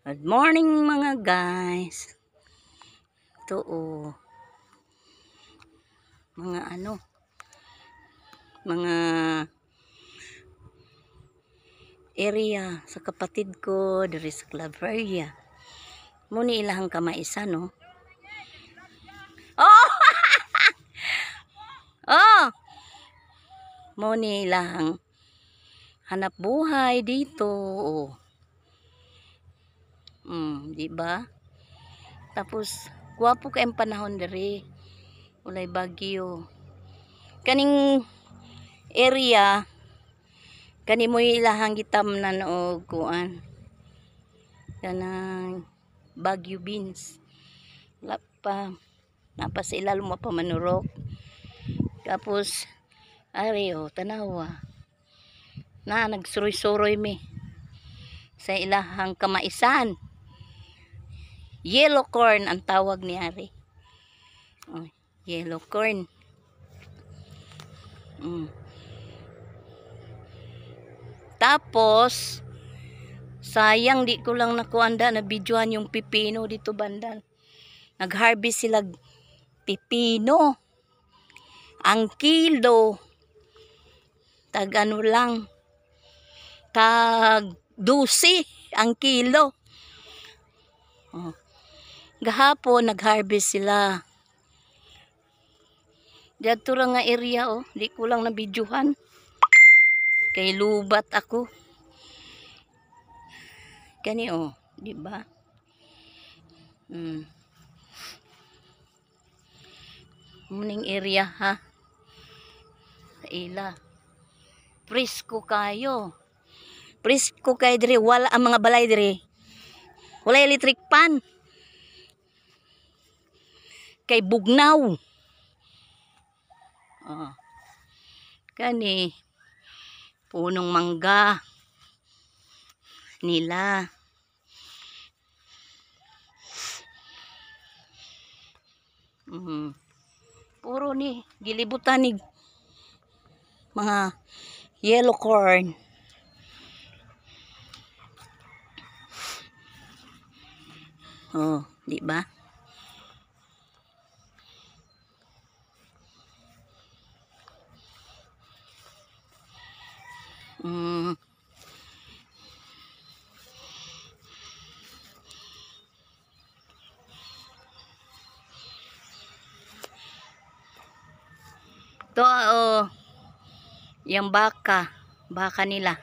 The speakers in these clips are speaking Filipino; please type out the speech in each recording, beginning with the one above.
Good morning mga guys. Ito mga mga area sa kapatid ko diri sa club area. Muni ilahang kamaisa no. Oh! Oh! Muni ilahang hanap buhay dito. Di ba? Tapos guwapo kay ang panahon diri. Walay bagyo. Kaning area kani mo ilahang gitamnan og kuan. Kanang Baguio beans. Wala pa napa sa ilalom pa manurok. Tapos ari tanawa. Na nagsuroy-suroy mi sa ilahang kamaisan. Yellow corn ang tawag ni ari. Yellow corn. Tapos sayang di ko lang nakuanda na videohan yung pipino dito bandal. Nag-harvest sila pipino. Ang kilo tag ano lang, tag 12 ang kilo. Gahapon nag-harvest sila. Dito lang nga area di ko lang na videohan. Kay lubat ako. Kani di ba? Muning area ha. Sa ila. Presko kayo. Presko kayo dire, wala ang mga balay dire. Wala electric pan. Kay bugnaw. Kani punong mangga nila. Puro ni gilibutan ni mga yellow corn. Di ba? Ito yung baka nila.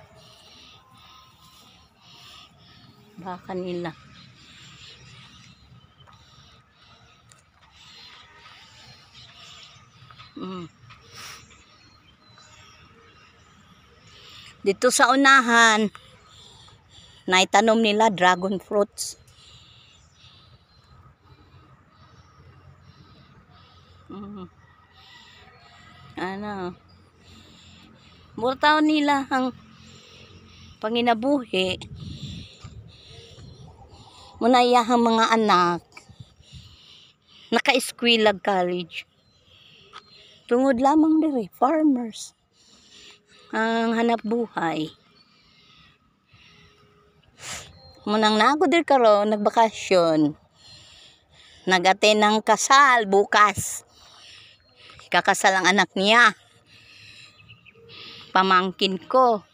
Dito sa unahan naitanom nila dragon fruits. Mura taon nila ang panginabuhi. Muna iyahang mga anak naka-eskwela college. Tungod lamang diri farmers ang hanap buhay. Munang nago dir karon nagbakasyon. Nag-attend ng kasal bukas. Kakasal ang anak niya. Pamangkin ko.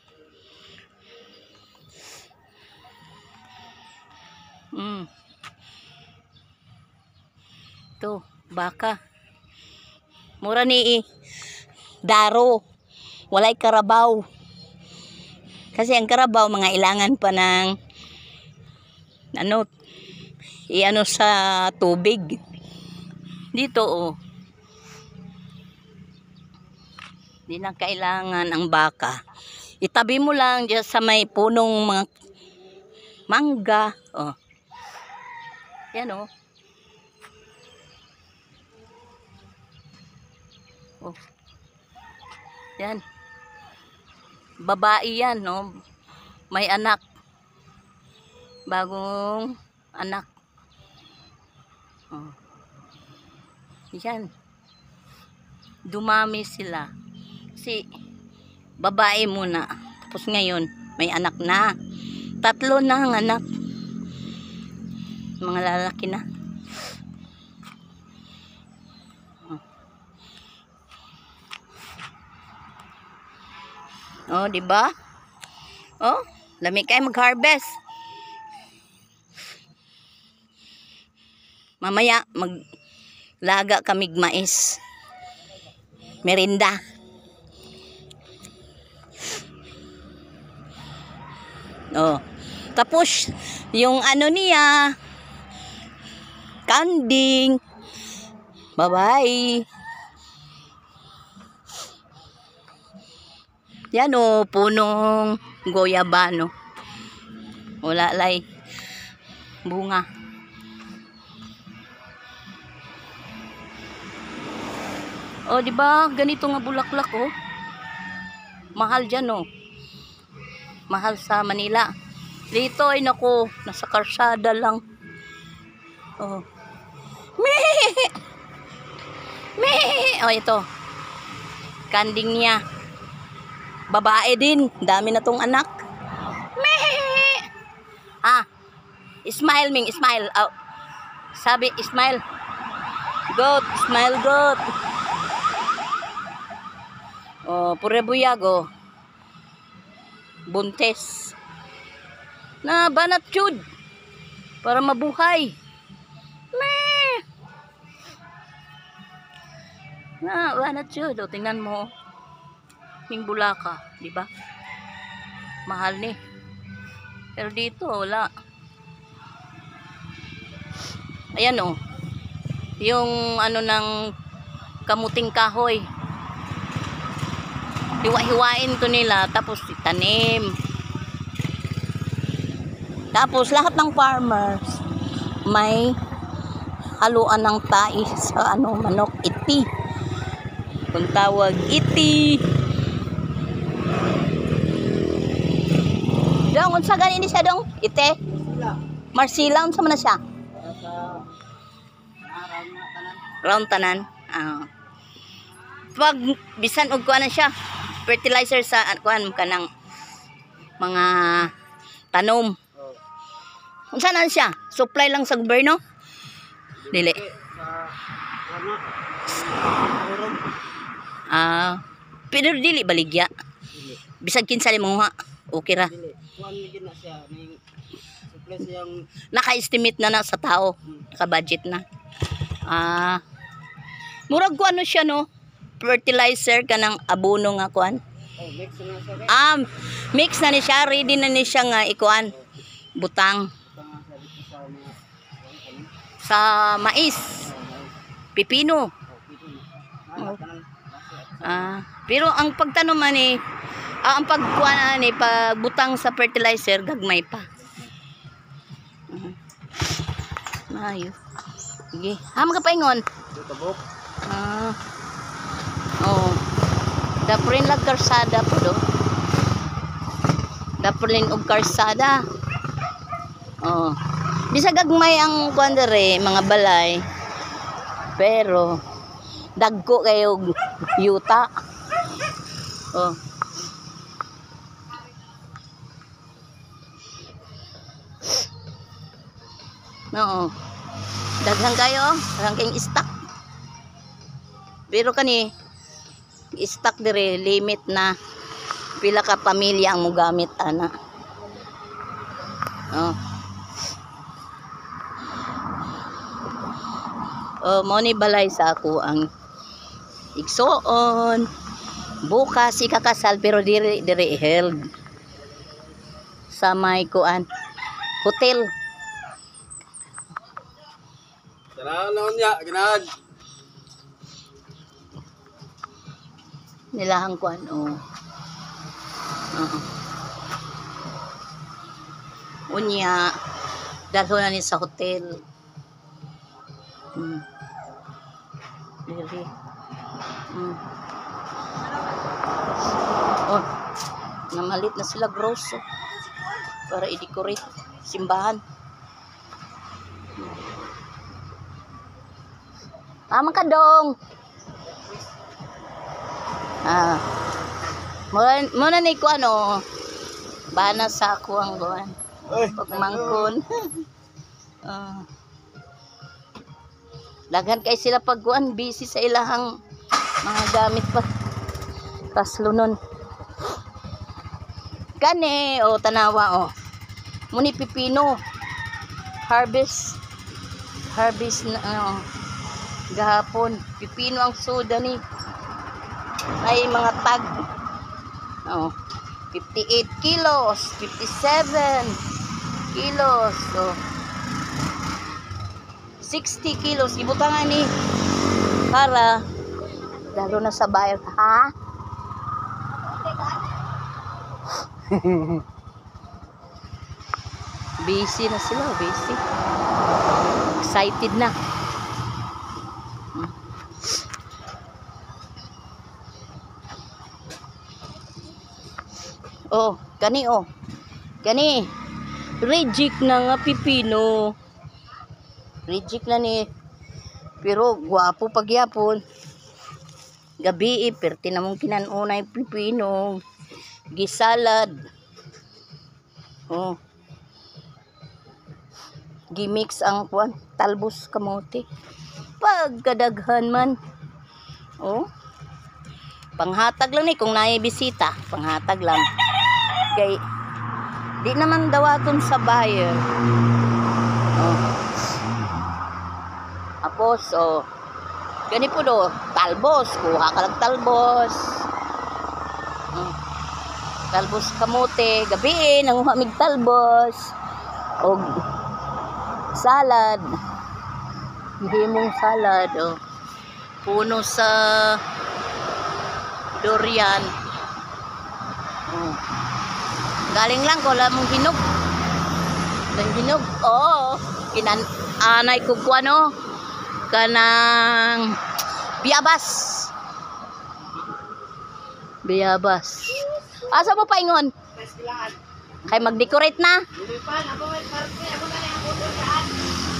Ito, baka. Mura ni daro. Walay karabaw. Kasi ang karabaw mga ilangan pa ng sa tubig. Dito di na kailangan ang baka. Itabi mo lang dyan sa may punong mga mangga. Yan yan. Babae yan may anak. Bagong anak. Yan. Dumami sila. Si babae muna. Tapos ngayon may anak na. 3 na ang anak. Mga lalaki na. Oh, di ba? Oh, lami kayo mag-harvest. Mamaya maglaga kamig mais. Merinda. Oh. Tapos yung ano niya, kanding. Bye-bye. Yan o, punong goyabano. Wala lay bunga. O, di ba? Ganito nga bulaklak oh. Mahal diyan oh. Mahal sa Manila. Dito ay nako, nasa karsada lang. Oh. Meh! Meh! Oh, ito. Kanding niya. Babae din. Dami na tong anak. Meh! Ah. Smile, Ming. Smile. Oh. Sabi, smile. Goat. Smile, goat. Oh, pure buyago. Buntes. Na banat chud. Para mabuhay. Meh! Na banat chud. O, tingnan mo. Ning bulaka, di ba? Mahal ni. Pero dito wala. Ayan oh. Yung ano ng kamuting kahoy. Hiwa-hiwain to nila tapos itanim. Tapos lahat ng farmers may haluan ng tai sa ano manok, iti. Kung tawag iti. Dong, unsa gani ni siya dong? Ite? Marcila, unsa man na siya? Round tanan. Ah. Pag bisan og kuan na siya, fertilizer sa kuan kanang mga tanom. Unsa na siya? Supply lang sa gobyerno? Dili. Ah, pero dili baligya. Bisag kinsa mo ha. Okay ra. Naka-estimate na sa tao. Naka-budget na. Ah. Murag ko ano siya no? Fertilizer kanang abono nga kuan. Ah, mix na ni siya, ready na ni siya nga ikuan. Butang. Sa mais. Pipino. Ah, pero ang pagtanom man ni ang pagkuan ni pagbutang sa fertilizer gagmay pa. Mayo. Sige. Ham ka paingon. Ah. Oh. Daprin lag karsada po do. Daprin og karsada. Oh. Bisa gagmay ang kuan dere mga balay. Pero dagko kayo yuta. Oh. No. Daghang kayo, daghang kayong stock. Pero kani stock dire limit na pila ka pamilya ang mogamit ana. Oh. Oh, mo ni balay sa ako ang igsoon. Bukas ikakasal pero dire held sa may kuan hotel. Salamat niya, ginag. Nilahang kuan oh. Unya dalho na ni sa hotel. Dili. Oh, namalit na sila grosso para i-decorate simbahan. Tama ka dong. Ah. Muna ni ko ano. Bana sa ako ang buwan. Pagmangkon. Ah. Daghan kay sila pagkuan, busy sa ilahang mga gamit pa. Kaslunon. Kani, o tanawa, o. Muni pipino. Harvest na, gahapon. Pipino ang soda ni. Ay, mga tag. Oh, 58 kilos, 57 kilos, so 60 kilos. Ibutangan ni para lalo na sa bayan. Ha? Busy na sila, busy. Excited na. Oh, kani oh. Kani. Reject na nga pipino. Reject na ni. Pero gwapo pagyapon. Gabi perti na mong kinanunay pipino. Gisalad. Oh. Gimix ang kuan, talbos kamote. Pagkadaghan man. Oh. Panghatag lang ni kung naay bisita, panghatag lang. Kay di naman dawaton sa buyer. Oh. Tapos oh. Gani po do, talbos, kuha ka lang talbos. Oh. Talbos kamote, gabi nanguha mig talbos. Og salad. Himong salad oh. Puno sa durian. Oh. Galing lang ko lang mong hinog. Lang hinog. Oo. Anay ko ko ano. Kanang biyabas. Biyabas. Asa mo paingon? Kay mag-decorate na?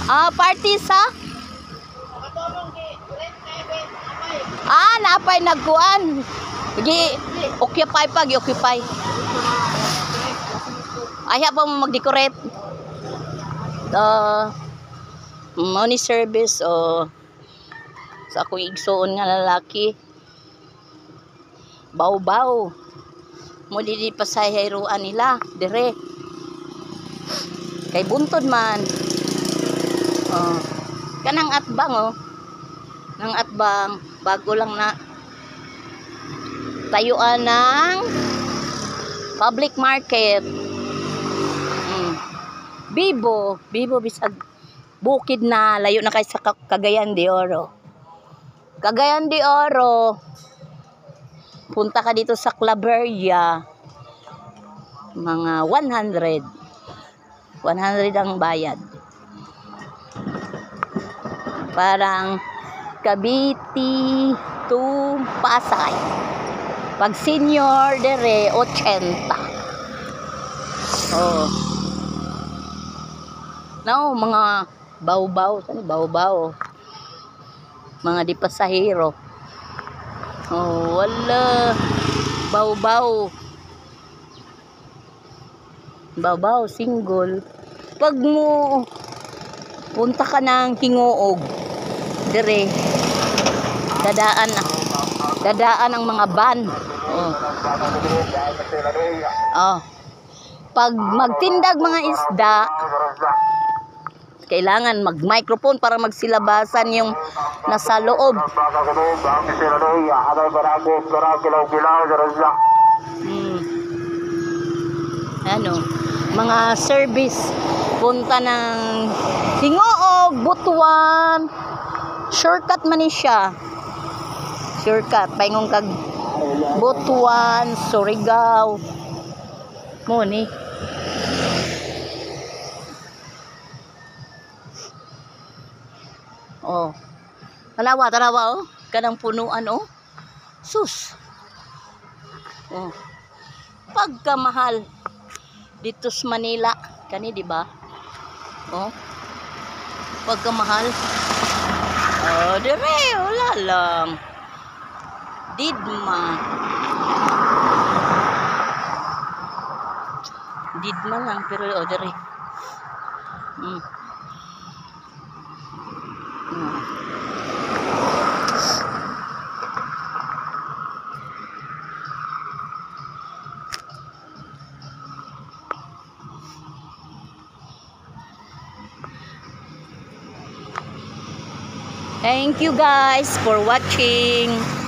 Ah, party sa? Ah, napay nagkuan. Gi occupy pag occupy. Ay pa mo mag-decorate. Money service o sa akong igsoon nga lalaki. Baw-baw. Mo di pasahayruan nila dire. Kay buntod man. Oh. Kanang atbang oh. Nang atbang bago lang na tayuan ng public market. Bibo bisag bukid na layo na kay sa Cagayan de Oro. Cagayan de Oro. Punta ka dito sa Claveria. Mga 100 ang bayad. Parang Cavite to Pasay. Pag senior dere 80. Oh. No, mga baw-baw, saan baw-baw? Mga di pasahero. Oh, wala. Baw-baw. Baw-baw, single. Pag mo punta ka ng Hingoog, dire dadaan ang mga van. Oh. Oh. Pag magtindag mga isda, kailangan mag-microphone para magsilabasan yung nasa loob. Ano, mga service punta ng Hingoog, Butuan. Shortcut man ni siya. Shortcut paingon kag Butuan, Surigao. Mo ni. Oh. Tanawa oh. Kanang punuan oh. Sus. Oh. Pagkamahal dito sa Manila, kani di ba? Oh. Pagkamahal. Oh, dire wala lang. Didma lang pero oh dire. Thank you guys for watching.